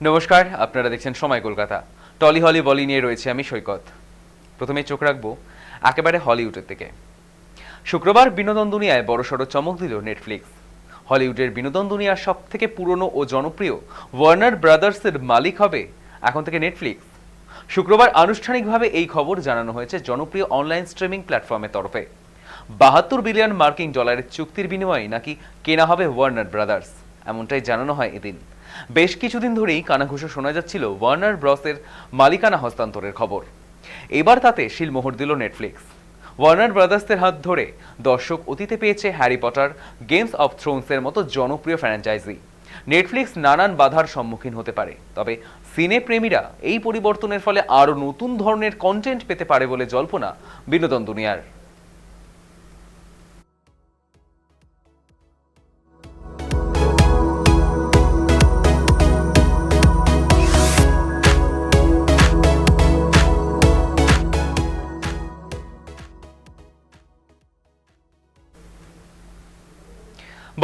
নমস্কার, আপনারা দেখছেন সময় কলকাতা। টলি হলি বলি নিয়ে রয়েছে আমি সৈকত। প্রথমে চোখ রাখবো একেবারে হলিউডের দিকে। শুক্রবার বিনোদন দুনিয়ায় বড়সড় চমক দিল নেটফ্লিক্স। হলিউডের বিনোদন দুনিয়ার সব থেকে পুরনো ও জনপ্রিয় ওয়ার্নার ব্রাদার্সের মালিক হবে এখন থেকে নেটফ্লিক্স। শুক্রবার আনুষ্ঠানিকভাবে এই খবর জানানো হয়েছে জনপ্রিয় অনলাইন স্ট্রিমিং প্ল্যাটফর্মের তরফে। 72 বিলিয়ন মার্কিন ডলারের চুক্তির বিনিময়ে নাকি কেনা হবে ওয়ার্নার ব্রাদার্স, এমনটাই জানানো হয় এদিন। বেশ কিছুদিন ধরেই কানাঘুষো শোনা যাচ্ছিল ওয়ার্নার ব্রসের মালিকানা হস্তান্তরের খবর। এবার তাতে শিলমোহর দিল নেটফ্লিক্স। ওয়ার্নার ব্রাদার্সের হাত ধরে দর্শক অতীতে পেয়েছে হ্যারি পটার, গেমস অফ থ্রোনসের মতো জনপ্রিয় ফ্র্যাঞ্চাইজি। নেটফ্লিক্স নানান বাধার সম্মুখীন হতে পারে, তবে সিনে প্রেমীরা এই পরিবর্তনের ফলে আরও নতুন ধরনের কন্টেন্ট পেতে পারে বলে জল্পনা বিনোদন দুনিয়ার।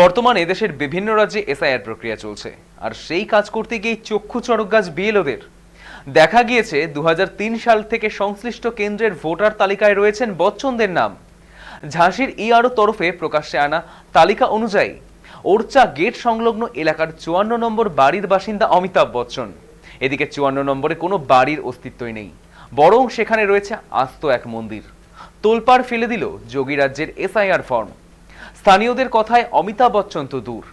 বর্তমানে দেশের বিভিন্ন রাজ্যে এসআইআর প্রক্রিয়া চলছে, আর সেই কাজ করতে গিয়ে চক্ষু চড়ক গাছ বিএলওদের। দেখা গিয়েছে 2003 সাল থেকে সংশ্লিষ্ট কেন্দ্রের ভোটার তালিকায় রয়েছেন বচ্চনদের নাম। ঝাঁসির ইআরও তরফে প্রকাশ্যে আনা তালিকা অনুযায়ী ওরচা গেট সংলগ্ন এলাকার 54 নম্বর বাড়ির বাসিন্দা অমিতাভ বচ্চন। এদিকে 54 নম্বরে কোনো বাড়ির অস্তিত্বই নেই, বরং সেখানে রয়েছে আস্ত এক মন্দির। তোলপাড় ফেলে দিল যোগীরাজ্যের এসআইআর ফর্ম। স্থানীয়দের কথায় অমিতাভ বচ্চন তো দূর,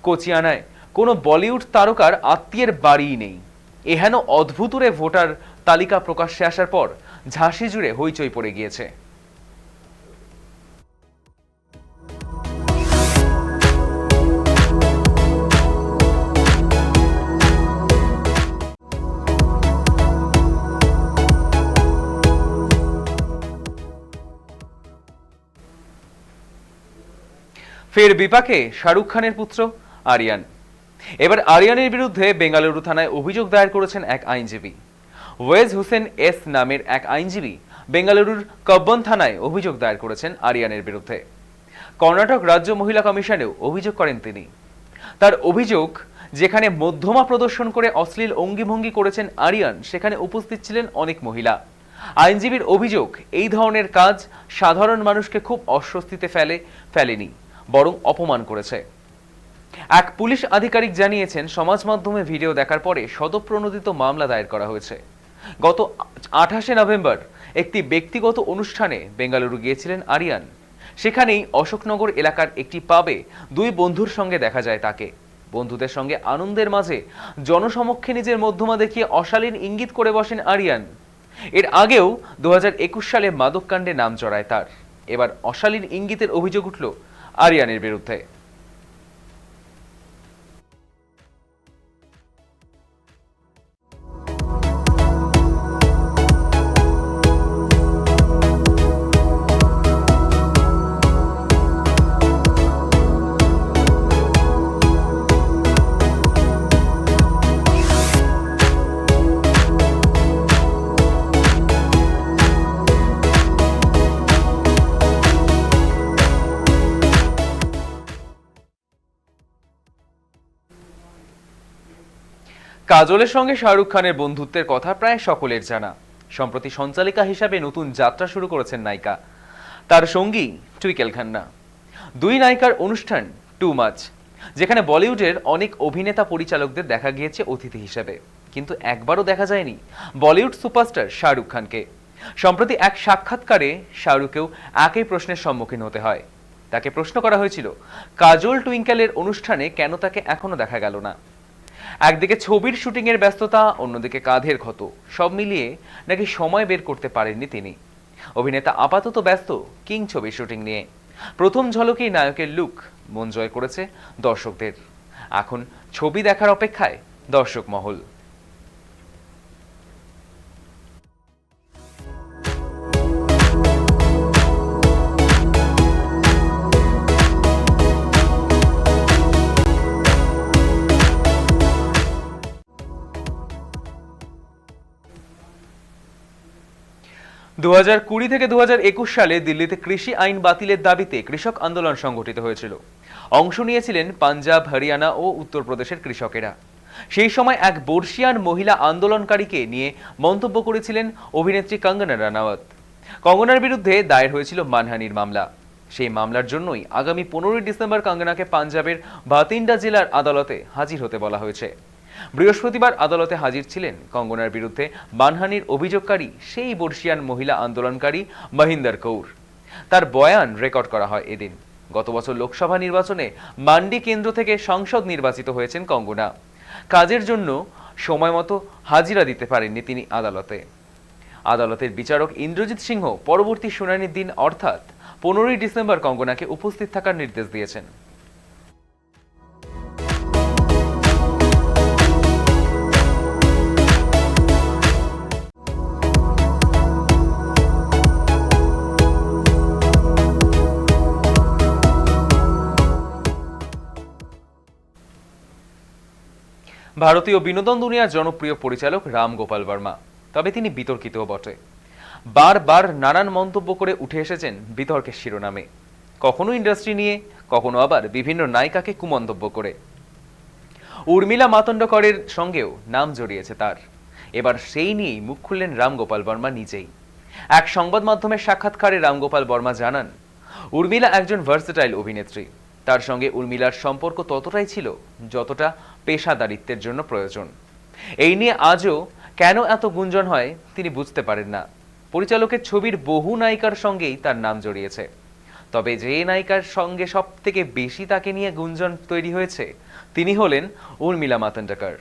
কোচিয়ানায় কোনো বলিউড তারকার আত্মীয়ের বাড়িই নেই। এহেন অদ্ভুতুরে ভোটার তালিকা প্রকাশ্যে আসার পর ঝাঁসি জুড়ে হইচই পড়ে গিয়েছে। ফের বিপাকে শাহরুখ খানের পুত্র আরিয়ান। এবার আরিয়ানের বিরুদ্ধে বেঙ্গালুরু থানায় অভিযোগ দায়ের করেছেন এক আইনজীবী। ওয়েজ হোসেন এস নামের এক আইনজীবী বেঙ্গালুরুর কব্বন থানায় অভিযোগ দায়ের করেছেন আরিয়ানের বিরুদ্ধে। কর্ণাটক রাজ্য মহিলা কমিশনেও অভিযোগ করেন তিনি। তার অভিযোগ, যেখানে মধ্যমা প্রদর্শন করে অশ্লীল অঙ্গিভঙ্গি করেছেন আরিয়ান, সেখানে উপস্থিত ছিলেন অনেক মহিলা। আইনজীবীর অভিযোগ, এই ধরনের কাজ সাধারণ মানুষকে খুব অস্বস্তিতে ফেলেনি, বরং অপমান করেছে। এক পুলিশ আধিকারিক জানিয়েছেন, সমাজ মাধ্যমে ভিডিও দেখার পরে স্বতঃপ্রণোদিত মামলা দায়ের করা হয়েছে। গত 28 নভেম্বর একটি ব্যক্তিগত অনুষ্ঠানে বেঙ্গালুরু গিয়েছিলেন আরিয়ান। সেখানেই অশোকনগর এলাকার একটি পাবে দুই বন্ধুর সঙ্গে দেখা যায় তাকে। বন্ধুদের সঙ্গে আনন্দের মাঝে জনসমক্ষে নিজের মধ্যমা দেখিয়ে অশালীন ইঙ্গিত করে বসেন আরিয়ান। এর আগেও 2021 সালে মাদককাণ্ডে নাম জড়ায় তার। এবার অশালীন ইঙ্গিতের অভিযোগ উঠল আরিয়ানের বিরুদ্ধে। 'কাজলের সঙ্গে শাহরুখ খানের বন্ধুত্বের কথা প্রায় সকলের জানা। সম্প্রতি সঞ্চালিকা হিসাবে নতুন যাত্রা শুরু করেছেন নায়িকা, তার সঙ্গী টুইকেল খান্না। দুই নায়িকার অনুষ্ঠান টু মাচ, যেখানে বলিউডের অনেক অভিনেতা পরিচালকদের দেখা গিয়েছে অতিথি হিসেবে, কিন্তু একবারও দেখা যায়নি বলিউড সুপারস্টার শাহরুখ খানকে। সম্প্রতি এক সাক্ষাৎকারে শাহরুখকেও একই প্রশ্নের সম্মুখীন হতে হয়। তাকে প্রশ্ন করা হয়েছিল, কাজল টুইঙ্কেলের অনুষ্ঠানে কেন তাকে এখনো দেখা গেল না। একদিকে ছবির শুটিং এর ব্যস্ততা, অন্যদিকে কাঁধের ক্ষত, সব মিলিয়ে নাকি সময় বের করতে পারেননি তিনি। অভিনেতা আপাতত ব্যস্ত কিং ছবির শুটিং নিয়ে। প্রথম ঝলকেই নায়কের লুক মন জয় করেছে দর্শকদের। এখন ছবি দেখার অপেক্ষায় দর্শক মহল। 2020 থেকে 2021 সালে দিল্লিতে কৃষি আইন বাতিলের দাবিতে কৃষক আন্দোলন সংগঠিত হয়েছিল। অংশ নিয়েছিলেন পাঞ্জাব, হরিয়ানা ও উত্তরপ্রদেশের কৃষকেরা। সেই সময় এক বর্ষিয়ান মহিলা আন্দোলনকারীকে নিয়ে মন্তব্য করেছিলেন অভিনেত্রী কঙ্গনা রানাওয়াত। কঙ্গনার বিরুদ্ধে দায়ের হয়েছিল মানহানির মামলা। সেই মামলার জন্যই আগামী 15 ডিসেম্বর কঙ্গনাকে পাঞ্জাবের বাতিন্ডা জেলার আদালতে হাজির হতে বলা হয়েছে। বৃহস্পতিবার আদালতে হাজির ছিলেন কঙ্গনার বিরুদ্ধে মানহানির অভিযোগকারী সেই বর্ষিয়ান মহিলা আন্দোলনকারী মহিন্দর কৌর। তার বয়ান রেকর্ড করা হয় এদিন। গত বছর লোকসভা নির্বাচনে মান্ডি কেন্দ্র থেকে সংসদ নির্বাচিত হয়েছেন কঙ্গনা। কাজের জন্য সময়মতো হাজিরা দিতে পারেননি তিনি আদালতে। আদালতের বিচারক ইন্দ্রজিৎ সিংহ পরবর্তী শুনানির দিন অর্থাৎ 15 ডিসেম্বর কঙ্গনাকে উপস্থিত থাকার নির্দেশ দিয়েছেন। ভারতীয় বিনোদন দুনিয়ার জনপ্রিয় পরিচালক রাম গোপাল বর্মা, তবে তিনি বিতর্কিতও বটে। বারবার নানান মন্তব্য করে উঠে এসেছেন বিতর্কের শিরোনামে, কখনো ইন্ডাস্ট্রি নিয়ে, কখনো আবার বিভিন্ন নায়িকাকে কুমন্তব্য করে। উর্মিলা মাতন্ডকরের সঙ্গেও নাম জড়িয়েছে তার। এবার সেই নিয়েই মুখ খুললেন রাম গোপাল বর্মা নিজেই। এক সংবাদ মাধ্যমের সাক্ষাৎকারে রাম গোপাল বর্মা জানান, উর্মিলা একজন ভার্সেটাইল অভিনেত্রী। তার সঙ্গে উর্মিলার সম্পর্ক ততটাই ছিল যতটা পেশাদারিত্বের জন্য প্রয়োজন। এই নিয়ে আজও কেন এত গুঞ্জন হয় তিনি বুঝতে পারেন না। পরিচালকের ছবির বহু নায়িকার সঙ্গেই তার নাম জড়িয়েছে, তবে যে নায়িকার সঙ্গে সব থেকে বেশি তাকে নিয়ে গুঞ্জন তৈরি হয়েছে তিনি হলেন উর্মিলা মাতন্ডকর।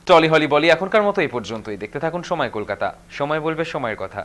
টলি হলি বলি এখনকার মতো এই পর্যন্তই। দেখতে থাকুন সময় কলকাতা। সময় বলবে সময়ের কথা।